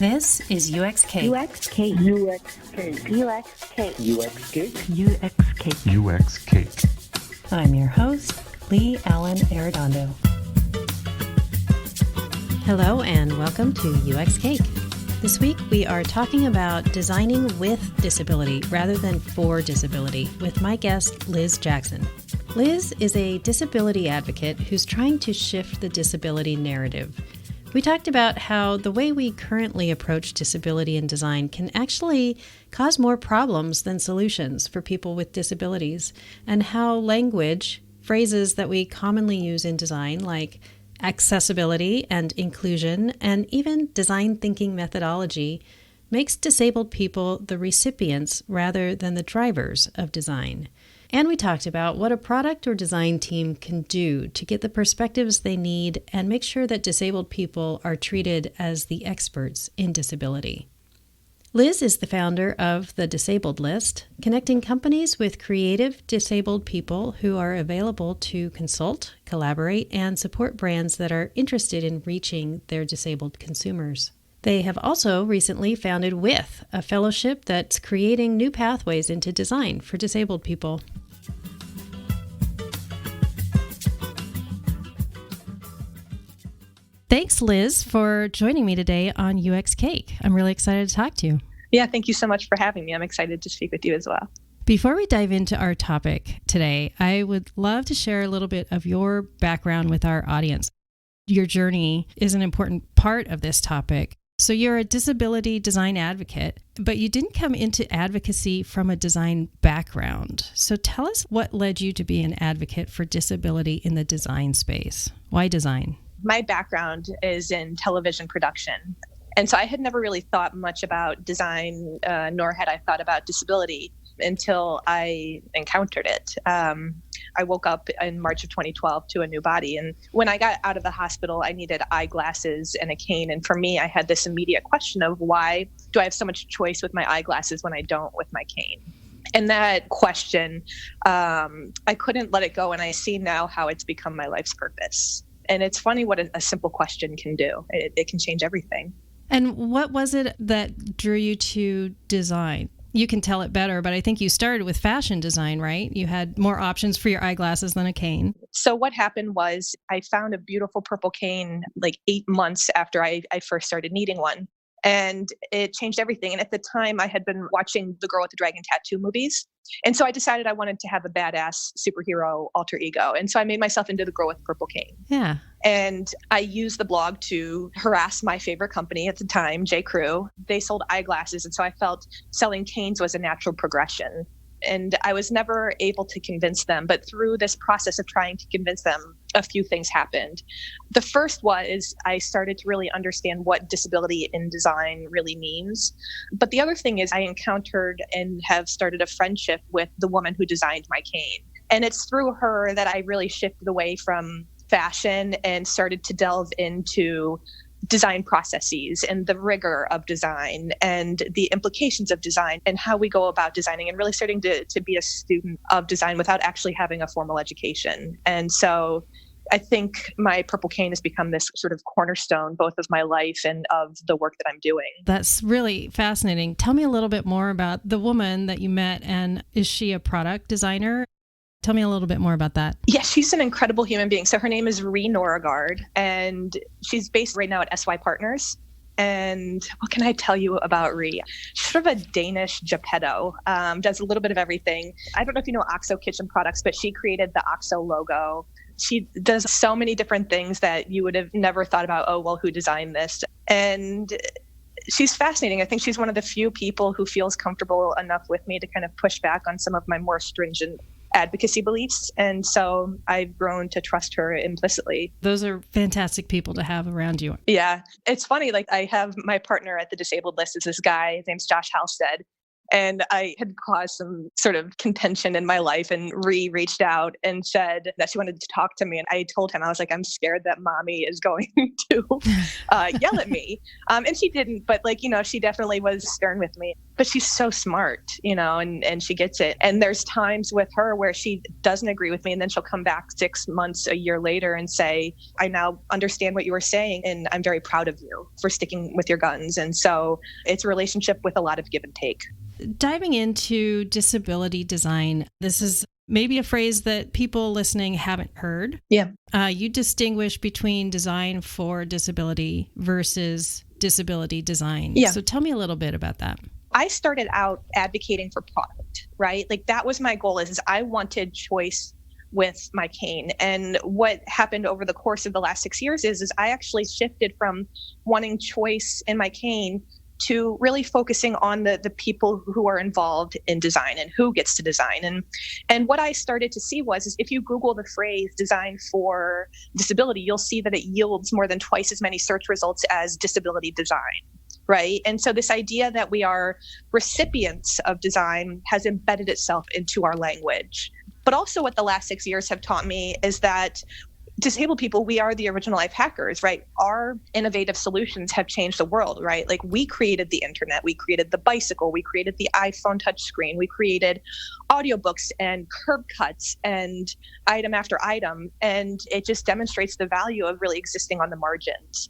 This is UX Cake. UX Cake. UX Cake. UX Cake. UX Cake. UX Cake. UX Cake. I'm your host, Lee Allen Arredondo. Hello and welcome to UX Cake. This week we are talking about designing with disability rather than for disability with my guest, Liz Jackson. Liz is a disability advocate who's trying to shift the disability narrative. We talked about how the way we currently approach disability in design can actually cause more problems than solutions for people with disabilities, and how language, phrases that we commonly use in design like accessibility and inclusion, and even design thinking methodology, makes disabled people the recipients rather than the drivers of design. And we talked about what a product or design team can do to get the perspectives they need and make sure that disabled people are treated as the experts in disability. Liz is the founder of the Disabled List, connecting companies with creative disabled people who are available to consult, collaborate, and support brands that are interested in reaching their disabled consumers. They have also recently founded WITH, a fellowship that's creating new pathways into design for disabled people. Thanks, Liz, for joining me today on UX Cake. I'm really excited to talk to you. Yeah, thank you so much for having me. I'm excited to speak with you as well. Before we dive into our topic today, I would love to share a little bit of your background with our audience. Your journey is an important part of this topic. So you're a disability design advocate, but you didn't come into advocacy from a design background. So tell us what led you to be an advocate for disability in the design space. Why design? My background is in television production. And so I had never really thought much about design, nor had I thought about disability until I encountered it. I woke up in March of 2012 to a new body. And when I got out of the hospital, I needed eyeglasses and a cane. And for me, I had this immediate question of why do I have so much choice with my eyeglasses when I don't with my cane? And that question, I couldn't let it go. And I see now how it's become my life's purpose. And it's funny what a simple question can do. It can change everything. And what was it that drew you to design? You can tell it better, but I think you started with fashion design, right? You had more options for your eyeglasses than a cane. So what happened was I found a beautiful purple cane like 8 months after I first started needing one. And it changed everything. And at the time, I had been watching the Girl with the Dragon Tattoo movies. And so I decided I wanted to have a badass superhero alter ego. And so I made myself into the girl with the purple cane. Yeah. And I used the blog to harass my favorite company at the time, J. Crew. They sold eyeglasses. And so I felt selling canes was a natural progression. And I was never able to convince them. But through this process of trying to convince them, a few things happened. The first was I started to really understand what disability in design really means. But the other thing is I encountered and have started a friendship with the woman who designed my cane. And it's through her that I really shifted away from fashion and started to delve into design processes and the rigor of design and the implications of design and how we go about designing, and really starting to be a student of design without actually having a formal education. And so I think my purple cane has become this sort of cornerstone, both of my life and of the work that I'm doing. That's really fascinating. Tell me a little bit more about the woman that you met, and is she a product designer? Tell me a little bit more about that. Yeah, she's an incredible human being. So her name is SHOWRie Norregaard, and she's based right now at SY Partners. And what can I tell you about Ree? She's sort of a Danish Geppetto, does a little bit of everything. I don't know if you know OXO kitchen products, but she created the OXO logo. She does so many different things that you would have never thought about, oh, well, who designed this? And she's fascinating. I think she's one of the few people who feels comfortable enough with me to kind of push back on some of my more stringent advocacy beliefs. And so I've grown to trust her implicitly. Those are fantastic people to have around you. Yeah. It's funny. Like I have my partner at the Disabled List is this guy, his name's Josh Halstead. And I had caused some sort of contention in my life, and Ree reached out and said that she wanted to talk to me. And I told him, I was like, I'm scared that mommy is going to yell at me. And she didn't, but like, you know, she definitely was stern with me. but she's so smart, and she gets it. And there's times with her where she doesn't agree with me, and then she'll come back 6 months, a year later and say, I now understand what you were saying, and I'm very proud of you for sticking with your guns. And so it's a relationship with a lot of give and take. Diving into disability design, this is maybe a phrase that people listening haven't heard. Yeah. You distinguish between design for disability versus disability design. Yeah. So tell me a little bit about that. I started out advocating for product, right? Like that was my goal is I wanted choice with my cane. And what happened over the course of the last 6 years is I actually shifted from wanting choice in my cane to really focusing on the people who are involved in design and who gets to design. And what I started to see is if you Google the phrase design for disability, you'll see that it yields more than twice as many search results as disability design. Right. And so this idea that we are recipients of design has embedded itself into our language. But also what the last 6 years have taught me is that disabled people, we are the original life hackers, right? Our innovative solutions have changed the world, right? Like we created the internet, we created the bicycle, we created the iPhone touchscreen, we created audiobooks and curb cuts and item after item. And it just demonstrates the value of really existing on the margins.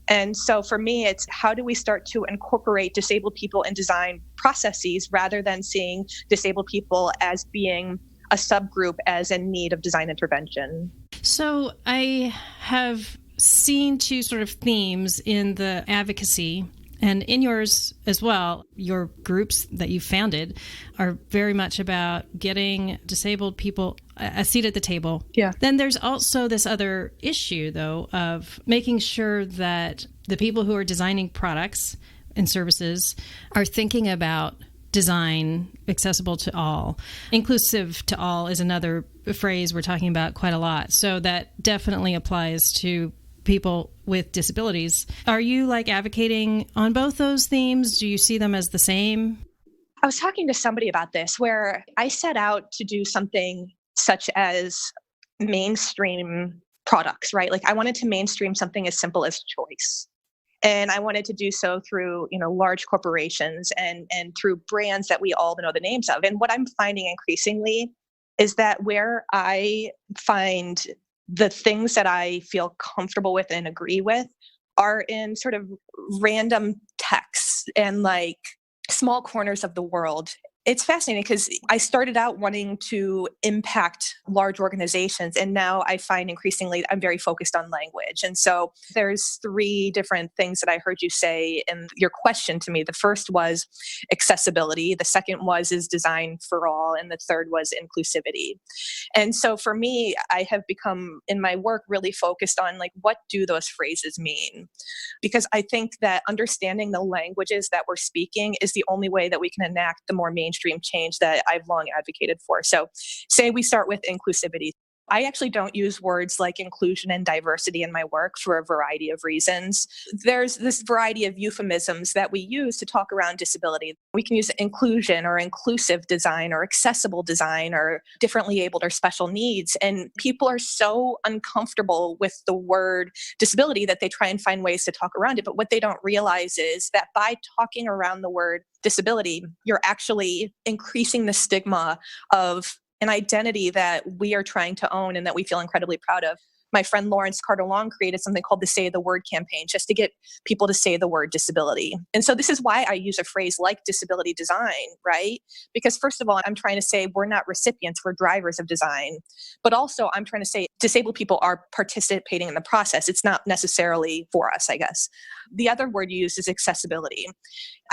And so for me, it's how do we start to incorporate disabled people in design processes rather than seeing disabled people as being a subgroup as in need of design intervention. So I have seen two sort of themes in the advocacy and in yours as well. Your groups that you founded are very much about getting disabled people a seat at the table. Yeah. Then there's also this other issue, though, of making sure that the people who are designing products and services are thinking about design accessible to all. Inclusive to all is another phrase we're talking about quite a lot. So that definitely applies to people with disabilities. Are you advocating on both those themes? Do you see them as the same? I was talking to somebody about this where I set out to do something such as mainstream products, right? Like I wanted to mainstream something as simple as choice. And I wanted to do so through, large corporations and through brands that we all know the names of. And what I'm finding increasingly is that where I find the things that I feel comfortable with and agree with are in sort of random texts and small corners of the world. It's fascinating because I started out wanting to impact large organizations, and now I find increasingly I'm very focused on language. And so there's 3 different things that I heard you say in your question to me. The first was accessibility. The second is design for all. And the third was inclusivity. And so for me, I have become in my work really focused on what do those phrases mean? Because I think that understanding the languages that we're speaking is the only way that we can enact the more mainstream change that I've long advocated for. So say we start with inclusivity. I actually don't use words like inclusion and diversity in my work for a variety of reasons. There's this variety of euphemisms that we use to talk around disability. We can use inclusion or inclusive design or accessible design or differently abled or special needs. And people are so uncomfortable with the word disability that they try and find ways to talk around it. But what they don't realize is that by talking around the word disability, you're actually increasing the stigma of an identity that we are trying to own and that we feel incredibly proud of. My friend Lawrence Carter-Long created something called the Say the Word campaign just to get people to say the word disability. And so this is why I use a phrase like disability design, right? Because first of all, I'm trying to say we're not recipients, we're drivers of design. But also I'm trying to say disabled people are participating in the process. It's not necessarily for us, I guess. The other word used is accessibility.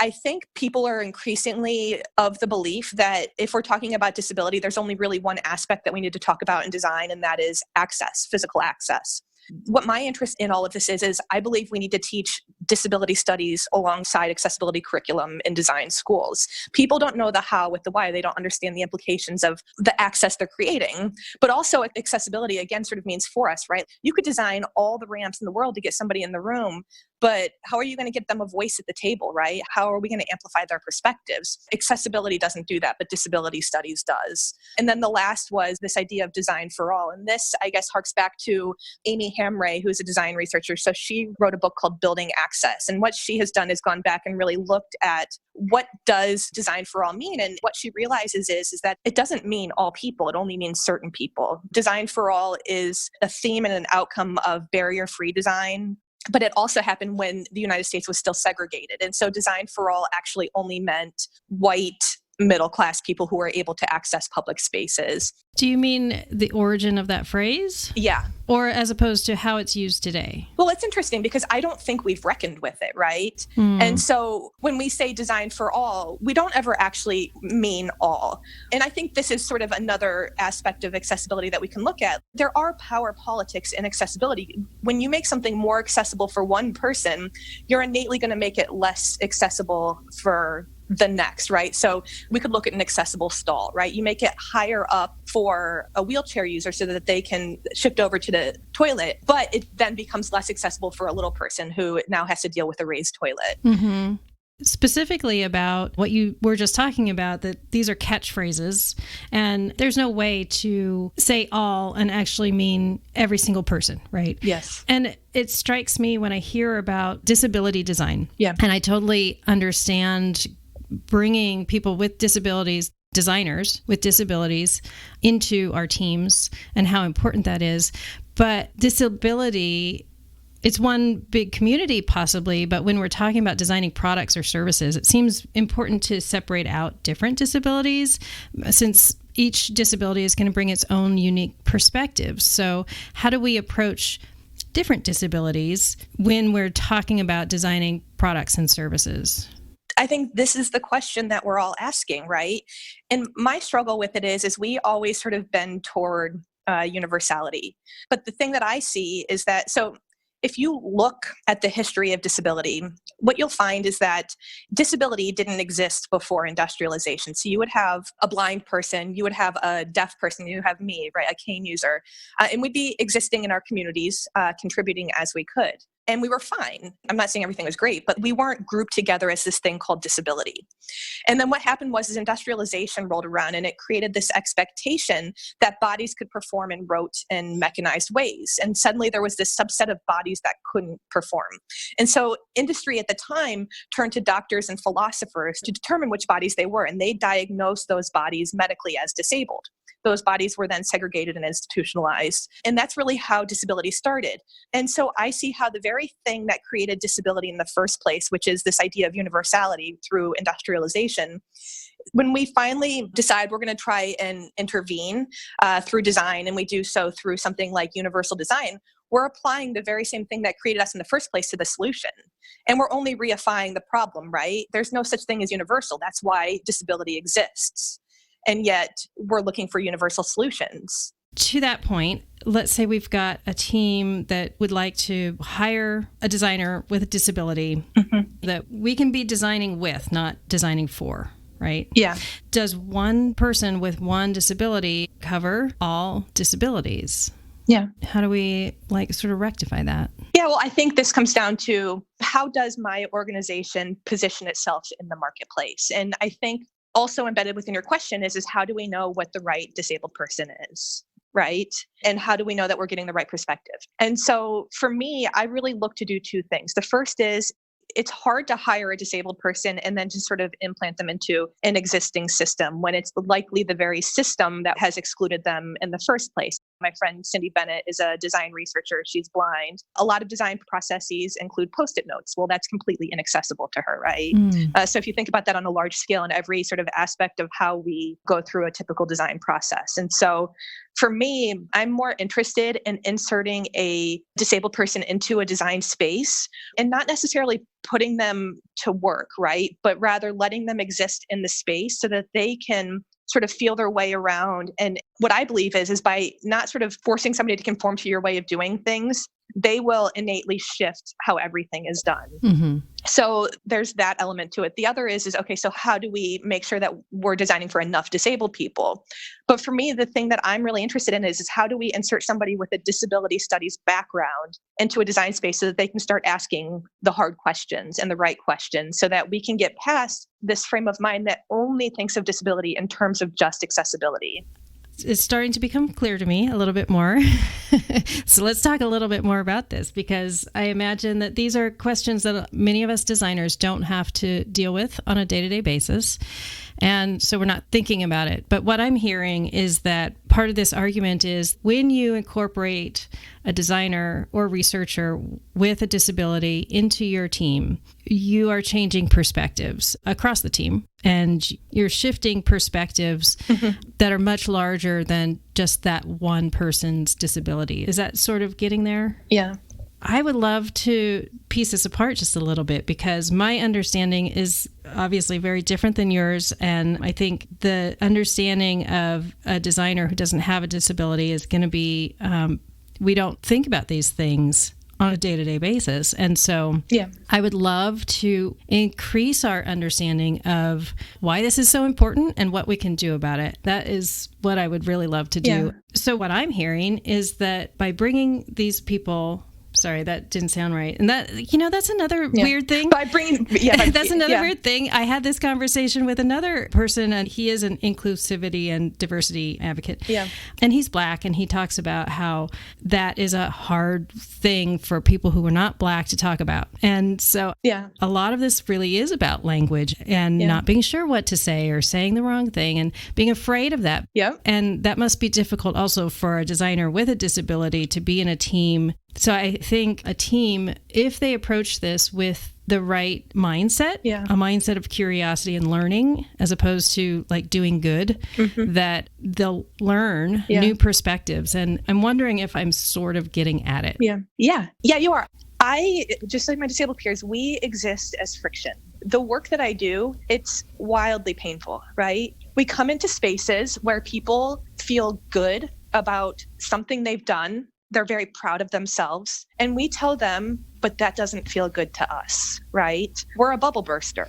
I think people are increasingly of the belief that if we're talking about disability, there's only really one aspect that we need to talk about in design, and that is access, physical access. What my interest in all of this is I believe we need to teach disability studies alongside accessibility curriculum in design schools. People don't know the how with the why. They don't understand the implications of the access they're creating. But also accessibility, again, sort of means for us, right? You could design all the ramps in the world to get somebody in the room, but how are you going to get them a voice at the table, right? How are we going to amplify their perspectives? Accessibility doesn't do that, but disability studies does. And then the last was this idea of design for all. And this, I guess, harks back to Amy Hamray, who is a design researcher. So she wrote a book called Building Access. And what she has done is gone back and really looked at what does design for all mean? And what she realizes is that it doesn't mean all people. It only means certain people. Design for all is a theme and an outcome of barrier-free design. But it also happened when the United States was still segregated. And so design for all actually only meant white, middle-class people who were able to access public spaces. Do you mean the origin of that phrase? Yeah. Or as opposed to how it's used today? Well, it's interesting because I don't think we've reckoned with it, right? And so when we say design for all, we don't ever actually mean all. And I think this is sort of another aspect of accessibility that we can look at. There are power politics in accessibility. When you make something more accessible for one person, you're innately going to make it less accessible for the next, right? So we could look at an accessible stall, right? You make it higher up for a wheelchair user so that they can shift over to the toilet, but it then becomes less accessible for a little person who now has to deal with a raised toilet. Mm-hmm. Specifically about what you were just talking about, that these are catchphrases and there's no way to say all and actually mean every single person, right? Yes. And it strikes me when I hear about disability design. Yeah. And I totally understand bringing people with disabilities, designers with disabilities, into our teams and how important that is. But disability, it's one big community possibly, but when we're talking about designing products or services, it seems important to separate out different disabilities, since each disability is going to bring its own unique perspectives. So how do we approach different disabilities when we're talking about designing products and services? I think this is the question that we're all asking, right? And my struggle with it is we always sort of bend toward universality. But the thing that I see is that, so if you look at the history of disability, what you'll find is that disability didn't exist before industrialization. So you would have a blind person, you would have a deaf person, you have me, right, a cane user, and we'd be existing in our communities, contributing as we could. And we were fine. I'm not saying everything was great, but we weren't grouped together as this thing called disability. And then what happened was industrialization rolled around and it created this expectation that bodies could perform in rote and mechanized ways. And suddenly there was this subset of bodies that couldn't perform. And so industry at the time turned to doctors and philosophers to determine which bodies they were. And they diagnosed those bodies medically as disabled. Those bodies were then segregated and institutionalized. And that's really how disability started. And so I see how the very thing that created disability in the first place, which is this idea of universality through industrialization, when we finally decide we're going to try and intervene through design, and we do so through something like universal design, we're applying the very same thing that created us in the first place to the solution. And we're only reifying the problem, right? There's no such thing as universal. That's why disability exists. And yet we're looking for universal solutions. To that point, let's say we've got a team that would like to hire a designer with a disability that we can be designing with, not designing for, right? Yeah. Does one person with one disability cover all disabilities? Yeah. How do we sort of rectify that? Yeah, well, I think this comes down to how does my organization position itself in the marketplace? And I think also embedded within your question is how do we know what the right disabled person is, right? And how do we know that we're getting the right perspective? And so for me, I really look to do two things. The first is it's hard to hire a disabled person and then just sort of implant them into an existing system when it's likely the very system that has excluded them in the first place. My friend Cindy Bennett is a design researcher. She's blind. A lot of design processes include Post-it notes. Well, that's completely inaccessible to her, right? So if you think about that on a large scale in every sort of aspect of how we go through a typical design process. And so for me, I'm more interested in inserting a disabled person into a design space and not necessarily putting them to work, right? But rather letting them exist in the space so that they can sort of feel their way around. And what I believe is by not sort of forcing somebody to conform to your way of doing things, they will innately shift how everything is done. So there's that element to it. The other is okay, so how do we make sure that we're designing for enough disabled people? But for me, the thing that I'm really interested in is how do we insert somebody with a disability studies background into a design space so that they can start asking the hard questions and the right questions so that we can get past this frame of mind that only thinks of disability in terms of just accessibility. It's starting to become clear to me a little bit more. So let's talk a little bit more about this, because I imagine that these are questions that many of us designers don't have to deal with on a day-to-day basis. And so we're not thinking about it. But what I'm hearing is that part of this argument is when you incorporate a designer or researcher with a disability into your team, you are changing perspectives across the team, and you're shifting perspectives that are much larger than just that one person's disability. Is that sort of getting there? Yeah. I would love to piece this apart just a little bit, because my understanding is obviously very different than yours. And I think the understanding of a designer who doesn't have a disability is going to be, we don't think about these things on a day-to-day basis. And so I would love to increase our understanding of why this is so important and what we can do about it. That is what I would really love to do. Yeah. So what I'm hearing is that by bringing these people... Sorry, that didn't sound right. And that, that's another weird thing. That's another weird thing. I had this conversation with another person, and he is an inclusivity and diversity advocate. Yeah. And he's Black, and he talks about how that is a hard thing for people who are not Black to talk about. And so a lot of this really is about language and not being sure what to say or saying the wrong thing and being afraid of that. Yeah. And that must be difficult also for a designer with a disability to be in a team. So I think a team, if they approach this with the right mindset, a mindset of curiosity and learning, as opposed to like doing good, that they'll learn new perspectives. And I'm wondering if I'm sort of getting at it. Yeah, you are. I, just like my disabled peers, we exist as friction. The work that I do, it's wildly painful, right? We come into spaces where people feel good about something they've done. They're very proud of themselves. And we tell them, but that doesn't feel good to us, right? We're a bubble burster.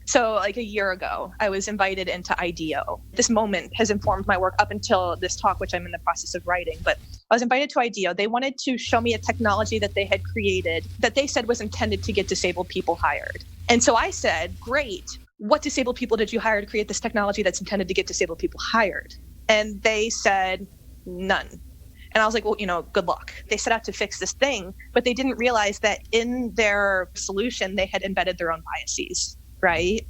So like a year ago, I was invited into IDEO. This moment has informed my work up until this talk, which I'm in the process of writing. But I was invited to IDEO. They wanted to show me a technology that they had created that they said was intended to get disabled people hired. And so I said, great. What disabled people did you hire to create this technology that's intended to get disabled people hired? And they said, none. And I was like, well, good luck. They set out to fix this thing, but they didn't realize that in their solution, they had embedded their own biases, right?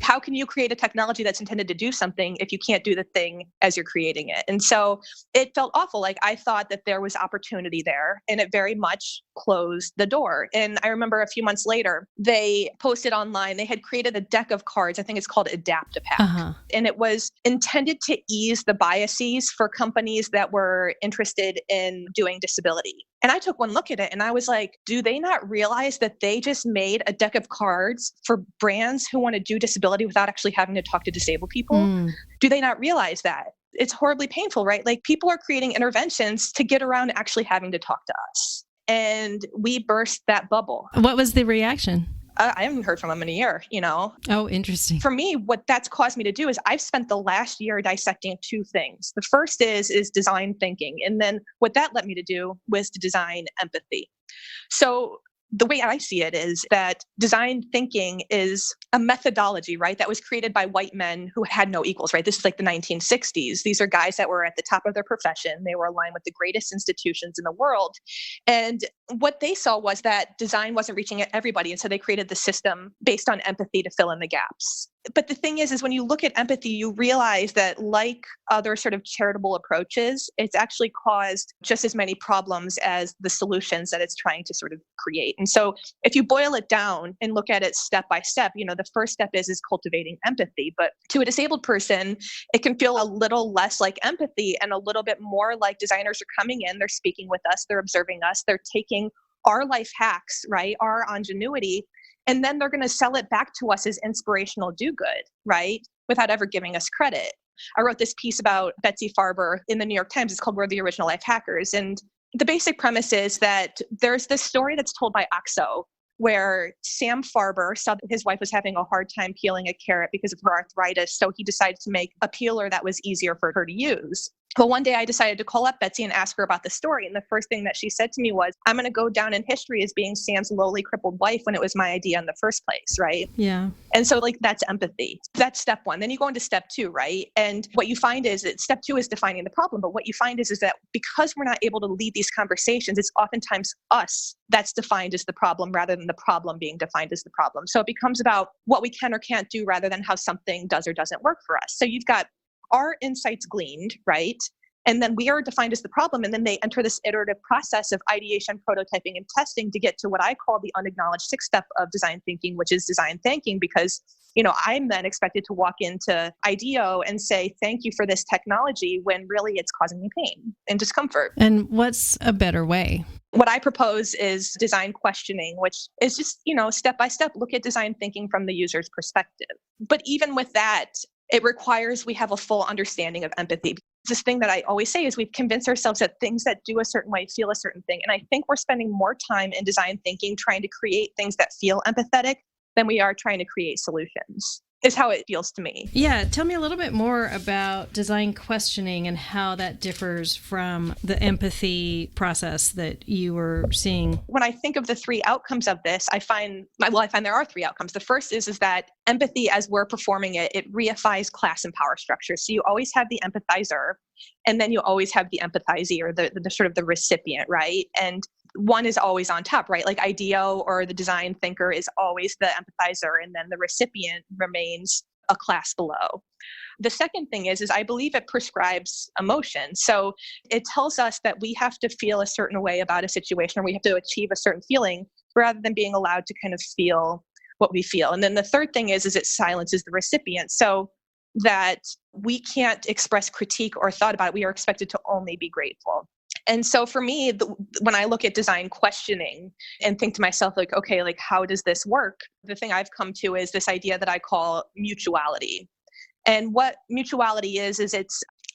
How can you create a technology that's intended to do something if you can't do the thing as you're creating it? And so it felt awful. Like I thought that there was opportunity there, and it very much closed the door. And I remember a few months later, they posted online, they had created a deck of cards. I think it's called Adapt-A-Pack. And it was intended to ease the biases for companies that were interested in doing disability. And I took one look at it and I was like, do they not realize that they just made a deck of cards for brands who want to do disability without actually having to talk to disabled people? Do they not realize that? It's horribly painful, right? Like people are creating interventions to get around actually having to talk to us. And we burst that bubble. What was the reaction? I haven't heard from them in a year, Oh, interesting. For me, what that's caused me to do is I've spent the last year dissecting two things. The first is design thinking. And then what that led me to do was to design empathy. So the way I see it is that design thinking is a methodology, right? That was created by white men who had no equals, right? This is like the 1960s. These are guys that were at the top of their profession. They were aligned with the greatest institutions in the world. And what they saw was that design wasn't reaching everybody. And so they created the system based on empathy to fill in the gaps. But the thing is when you look at empathy, you realize that like other sort of charitable approaches, it's actually caused just as many problems as the solutions that it's trying to sort of create. And so if you boil it down and look at it step by step, the first step is cultivating empathy. But to a disabled person, it can feel a little less like empathy and a little bit more like designers are coming in, they're speaking with us, they're observing us, they're taking our life hacks, right? Our ingenuity. And then they're going to sell it back to us as inspirational do-good, right? Without ever giving us credit. I wrote this piece about Betsy Farber in the New York Times. It's called We're the Original Life Hackers. And the basic premise is that there's this story that's told by OXO where Sam Farber saw that his wife was having a hard time peeling a carrot because of her arthritis. So he decided to make a peeler that was easier for her to use. Well, one day I decided to call up Betsy and ask her about the story. And the first thing that she said to me was, I'm going to go down in history as being Sam's lowly crippled wife when it was my idea in the first place, right? Yeah. And so that's empathy. That's step one. Then you go into step two, right? And what you find is that step two is defining the problem. But what you find is that because we're not able to lead these conversations, it's oftentimes us that's defined as the problem rather than the problem being defined as the problem. So it becomes about what we can or can't do rather than how something does or doesn't work for us. So you've got our insights gleaned, right? And then we are defined as the problem. And then they enter this iterative process of ideation, prototyping, and testing to get to what I call the unacknowledged sixth step of design thinking, which is design thinking, because I'm then expected to walk into IDEO and say, thank you for this technology, when really it's causing me pain and discomfort. And what's a better way? What I propose is design questioning, which is just, step by step, look at design thinking from the user's perspective. But even with that, it requires we have a full understanding of empathy. This thing that I always say is we convince ourselves that things that do a certain way feel a certain thing. And I think we're spending more time in design thinking trying to create things that feel empathetic than we are trying to create solutions, is how it feels to me. Yeah. Tell me a little bit more about design questioning and how that differs from the empathy process that you were seeing. When I think of the three outcomes of this, I find there are three outcomes. The first is that empathy, as we're performing it, it reifies class and power structures. So you always have the empathizer, and then you always have the empathizee, or the sort of the recipient, right? And one is always on top, right? Like IDEO or the design thinker is always the empathizer, and then the recipient remains a class below. The second thing is I believe it prescribes emotion. So it tells us that we have to feel a certain way about a situation, or we have to achieve a certain feeling rather than being allowed to kind of feel what we feel. And then the third thing is it silences the recipient, so that we can't express critique or thought about it. We are expected to only be grateful. And so for me, when I look at design questioning and think to myself, okay, how does this work? The thing I've come to is this idea that I call mutuality. And what mutuality is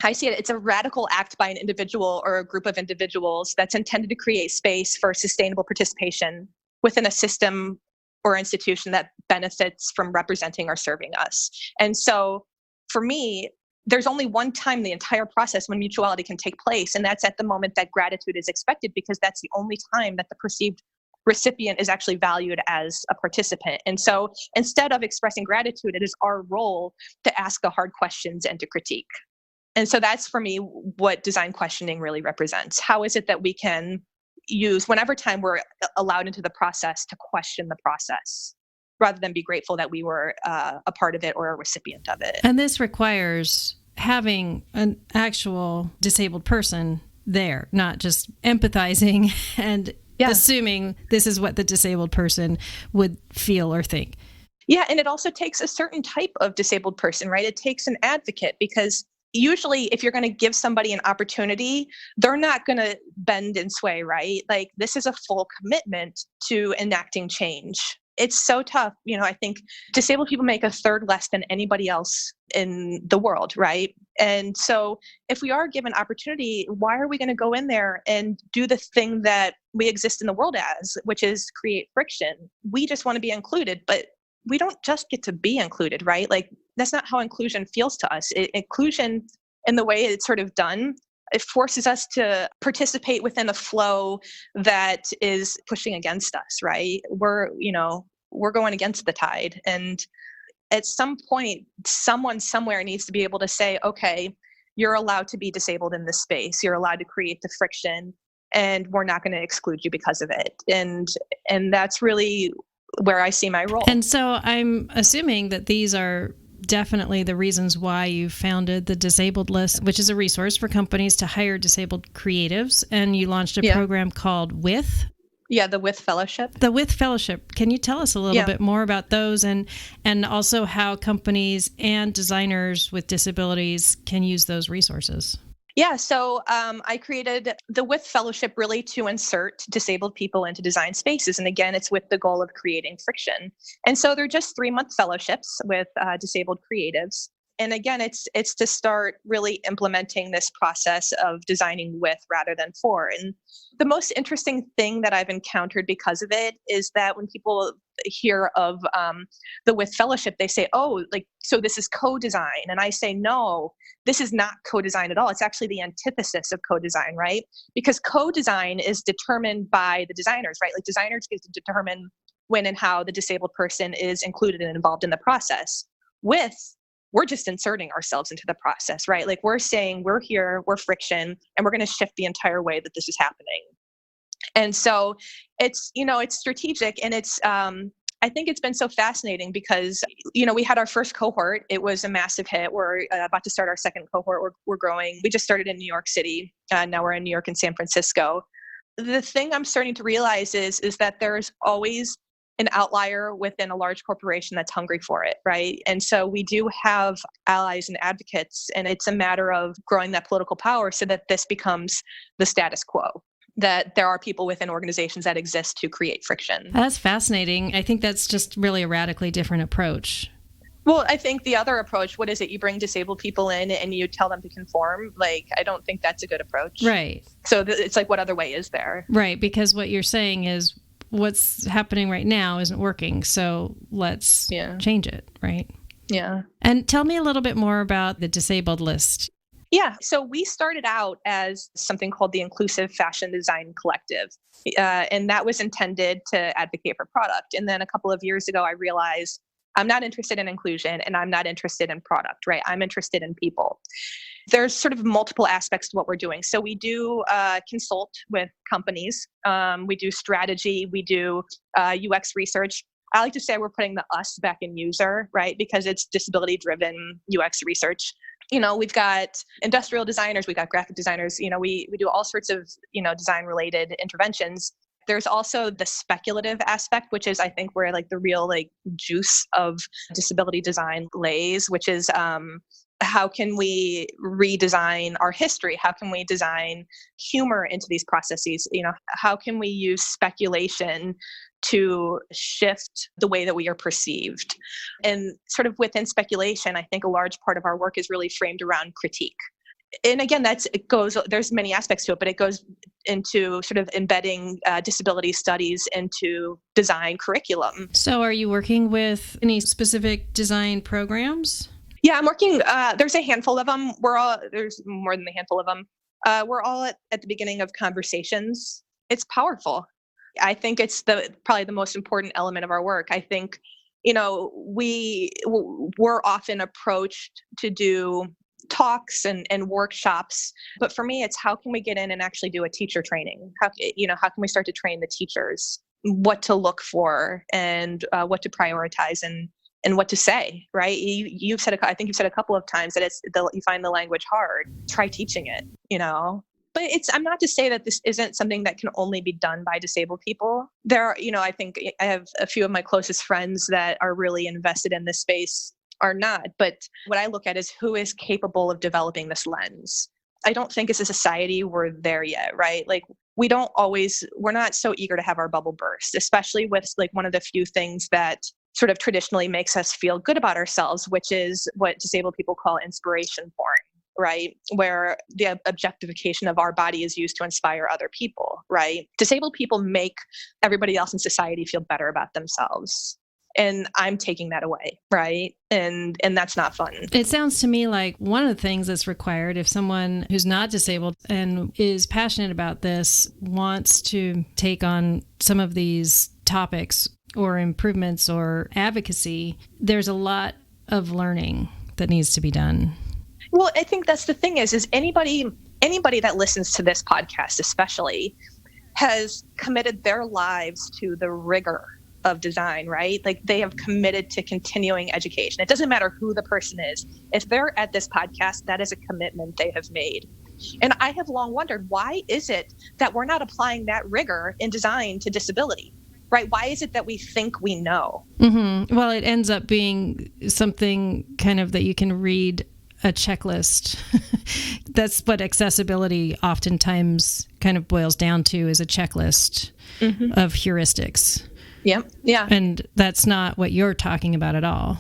I see it's a radical act by an individual or a group of individuals that's intended to create space for sustainable participation within a system or institution that benefits from representing or serving us. And so for me, there's only one time in the entire process when mutuality can take place, and that's at the moment that gratitude is expected, because that's the only time that the perceived recipient is actually valued as a participant. And so instead of expressing gratitude, it is our role to ask the hard questions and to critique. And so that's, for me, what design questioning really represents. How is it that we can use whenever time we're allowed into the process to question the process, rather than be grateful that we were a part of it or a recipient of it. And this requires having an actual disabled person there, not just empathizing and assuming this is what the disabled person would feel or think. Yeah, and it also takes a certain type of disabled person, right? It takes an advocate, because usually if you're going to give somebody an opportunity, they're not going to bend and sway, right? This is a full commitment to enacting change. It's so tough. I think disabled people make a third less than anybody else in the world, right? And so if we are given opportunity, why are we going to go in there and do the thing that we exist in the world as, which is create friction? We just want to be included, but we don't just get to be included, right? That's not how inclusion feels to us. Inclusion, in the way it's sort of done, it forces us to participate within a flow that is pushing against us, right? We're going against the tide. And at some point, someone somewhere needs to be able to say, okay, you're allowed to be disabled in this space. You're allowed to create the friction, and we're not going to exclude you because of it. And that's really where I see my role. And so I'm assuming that these are definitely the reasons why you founded the Disabled List, which is a resource for companies to hire disabled creatives. And you launched a program called WITH. Yeah, the WITH Fellowship. The WITH Fellowship. Can you tell us a little bit more about those, and also how companies and designers with disabilities can use those resources? Yeah, so I created the WITH Fellowship really to insert disabled people into design spaces. And again, it's with the goal of creating friction. And so they're just 3-month fellowships with disabled creatives. And again, it's to start really implementing this process of designing with rather than for. And the most interesting thing that I've encountered because of it is that when people hear of the with fellowship, they say, oh, like, so this is co-design. And I say, no, this is not co-design at all. It's actually the antithesis of co-design, right? Because co-design is determined by the designers, right? Like designers get to determine when and how the disabled person is included and involved in the process. With, we're just inserting ourselves into the process, right? Like we're saying, we're here, we're friction, and we're going to shift the entire way that this is happening. And so it's, it's strategic, and it's, I think it's been so fascinating because, we had our first cohort. It was a massive hit. We're about to start our second cohort. We're growing. We just started in New York City. Now we're in New York and San Francisco. The thing I'm starting to realize is that there's always an outlier within a large corporation that's hungry for it, right? And so we do have allies and advocates, and it's a matter of growing that political power so that this becomes the status quo, that there are people within organizations that exist to create friction. That's fascinating. I think that's just really a radically different approach. Well, I think the other approach, what is it? You bring disabled people in and you tell them to conform. Like, I don't think that's a good approach. Right. So it's like, what other way is there? Right. Because what you're saying is what's happening right now isn't working. So let's change it. Right. Yeah. And tell me a little bit more about the disabled list. Yeah. So we started out as something called the Inclusive Fashion Design Collective. And that was intended to advocate for product. And then a couple of years ago, I realized I'm not interested in inclusion and I'm not interested in product, right? I'm interested in people. There's sort of multiple aspects to what we're doing. So we do consult with companies. We do strategy. We do UX research. I like to say we're putting the us back in user, right? Because it's disability-driven UX research. We've got industrial designers, we've got graphic designers, we do all sorts of, design-related interventions. There's also the speculative aspect, which is, I think, where like the real like juice of disability design lays, which is how can we redesign our history? How can we design humor into these processes? How can we use speculation to shift the way that we are perceived? And sort of within speculation, I think a large part of our work is really framed around critique. And again, there's many aspects to it, but it goes into sort of embedding disability studies into design curriculum. So are you working with any specific design programs? Yeah, I'm working, there's a handful of them. There's more than a handful of them. We're all at the beginning of conversations. It's powerful. I think it's probably the most important element of our work. I think, we're often approached to do talks and workshops, but for me, it's how can we get in and actually do a teacher training? How can we start to train the teachers what to look for and what to prioritize and what to say, right? You've said, I think you've said a couple of times that you find the language hard. Try teaching it, But I'm not to say that this isn't something that can only be done by disabled people. There are, I think I have a few of my closest friends that are really invested in this space are not. But what I look at is who is capable of developing this lens. I don't think as a society we're there yet, right? Like we're not so eager to have our bubble burst, especially with like one of the few things that sort of traditionally makes us feel good about ourselves, which is what disabled people call inspiration porn, right? Where the objectification of our body is used to inspire other people, right? Disabled people make everybody else in society feel better about themselves. And I'm taking that away, right? And that's not fun. It sounds to me like one of the things that's required if someone who's not disabled and is passionate about this wants to take on some of these topics or improvements or advocacy, there's a lot of learning that needs to be done. Well, I think that's the thing is anybody that listens to this podcast especially has committed their lives to the rigor of design, right? Like they have committed to continuing education. It doesn't matter who the person is. If they're at this podcast, that is a commitment they have made. And I have long wondered, why is it that we're not applying that rigor in design to disability? Right? Why is it that we think we know? Mm-hmm. Well, it ends up being something kind of that you can read a checklist. That's what accessibility oftentimes kind of boils down to, is a checklist of heuristics. Yeah. Yeah. And that's not what you're talking about at all.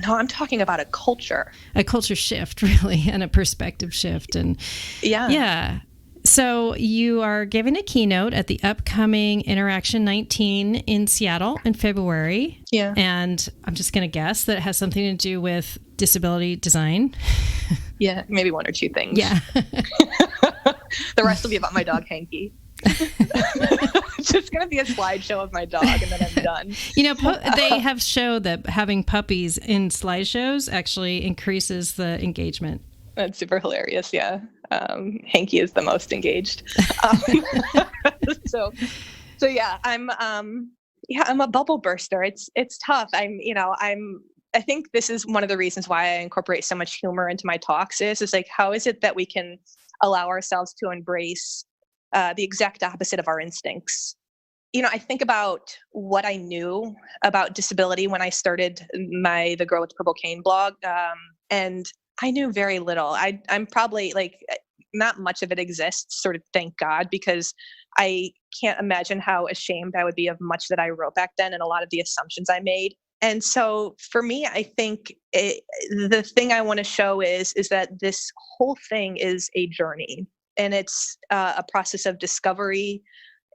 No, I'm talking about a culture. A culture shift, really, and a perspective shift. And yeah. So you are giving a keynote at the upcoming Interaction 19 in Seattle in February. Yeah. And I'm just going to guess that it has something to do with disability design. Yeah, maybe one or two things. Yeah. The rest will be about my dog, Hanky. It's just going to be a slideshow of my dog, and then I'm done. You know, they have showed that having puppies in slideshows actually increases the engagement. That's super hilarious, yeah. Hanky is the most engaged. So yeah, I'm a bubble burster. It's tough. I think this is one of the reasons why I incorporate so much humor into my talks is like, how is it that we can allow ourselves to embrace the exact opposite of our instincts? I think about what I knew about disability when I started the Girl with the Purple Cane blog, and I knew very little. I'm probably not much of it exists, sort of, thank God, because I can't imagine how ashamed I would be of much that I wrote back then and a lot of the assumptions I made. And so for me, I think the thing I want to show is that this whole thing is a journey, and it's a process of discovery.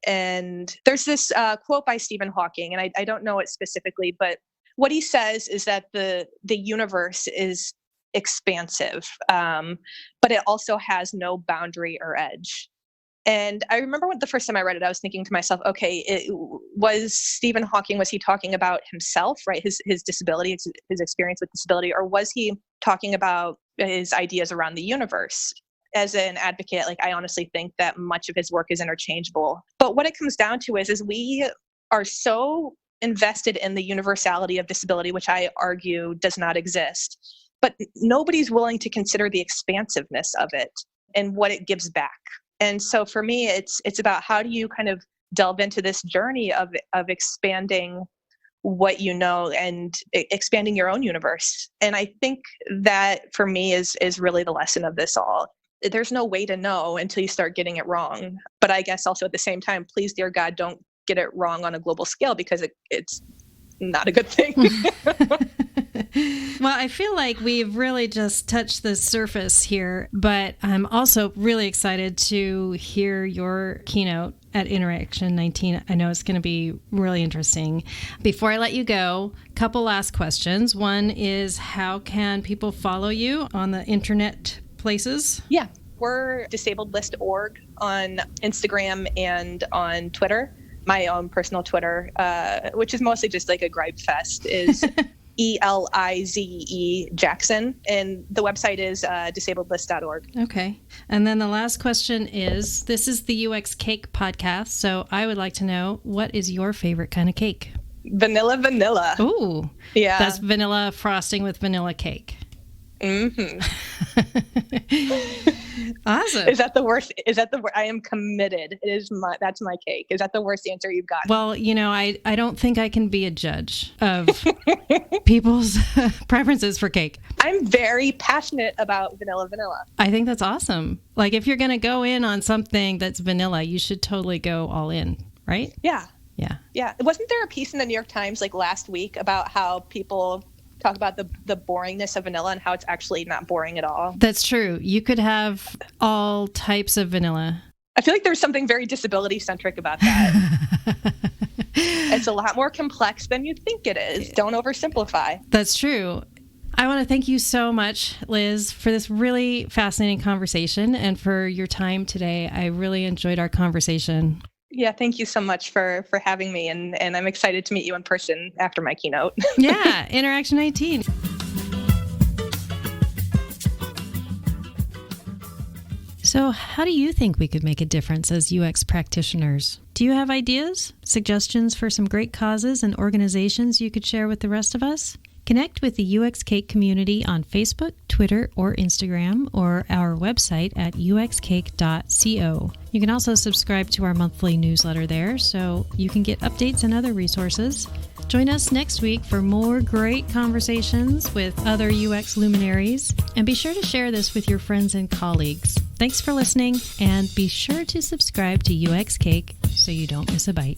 And there's this quote by Stephen Hawking, and I don't know it specifically, but what he says is that the universe is expansive, but it also has no boundary or edge. And I remember the first time I read it, I was thinking to myself, okay, was Stephen Hawking, was he talking about himself, right? His disability, his experience with disability, or was he talking about his ideas around the universe? As an advocate, I honestly think that much of his work is interchangeable. But what it comes down to is we are so invested in the universality of disability, which I argue does not exist. But nobody's willing to consider the expansiveness of it and what it gives back. And so for me, it's about how do you kind of delve into this journey of expanding what you know and expanding your own universe. And I think that for me is really the lesson of this all. There's no way to know until you start getting it wrong. But I guess also at the same time, please, dear God, don't get it wrong on a global scale, because it's not a good thing. Well, I feel like we've really just touched the surface here, but I'm also really excited to hear your keynote at Interaction 19. I know it's going to be really interesting. Before I let you go, a couple last questions. One is, how can people follow you on the internet places? Yeah, we're disabledlist.org on Instagram and on Twitter. My own personal Twitter, which is mostly just like a gripe fest, is ELIZE Jackson, and the website is disabledlist.org. Okay. And then the last question is, this is the UX Cake podcast, so I would like to know, what is your favorite kind of cake? Vanilla. Ooh. Yeah. That's vanilla frosting with vanilla cake. Mm-hmm. Awesome. Is that the worst? I am committed. That's my cake. Is that the worst answer you've got? Well, I don't think I can be a judge of people's preferences for cake. I'm very passionate about vanilla. I think that's awesome. If you're going to go in on something that's vanilla, you should totally go all in, right? Yeah. Yeah. Yeah. Wasn't there a piece in the New York Times last week about how people talk about the boringness of vanilla and how it's actually not boring at all? That's true. You could have all types of vanilla. I feel like there's something very disability-centric about that. It's a lot more complex than you think it is. Don't oversimplify. That's true. I want to thank you so much, Liz, for this really fascinating conversation and for your time today. I really enjoyed our conversation. Yeah, thank you so much for having me, and I'm excited to meet you in person after my keynote. Yeah, Interaction 19. So how do you think we could make a difference as UX practitioners? Do you have ideas, suggestions for some great causes and organizations you could share with the rest of us? Connect with the UX Cake community on Facebook, Twitter, or Instagram, or our website at uxcake.co. You can also subscribe to our monthly newsletter there, so you can get updates and other resources. Join us next week for more great conversations with other UX luminaries, and be sure to share this with your friends and colleagues. Thanks for listening, and be sure to subscribe to UX Cake so you don't miss a bite.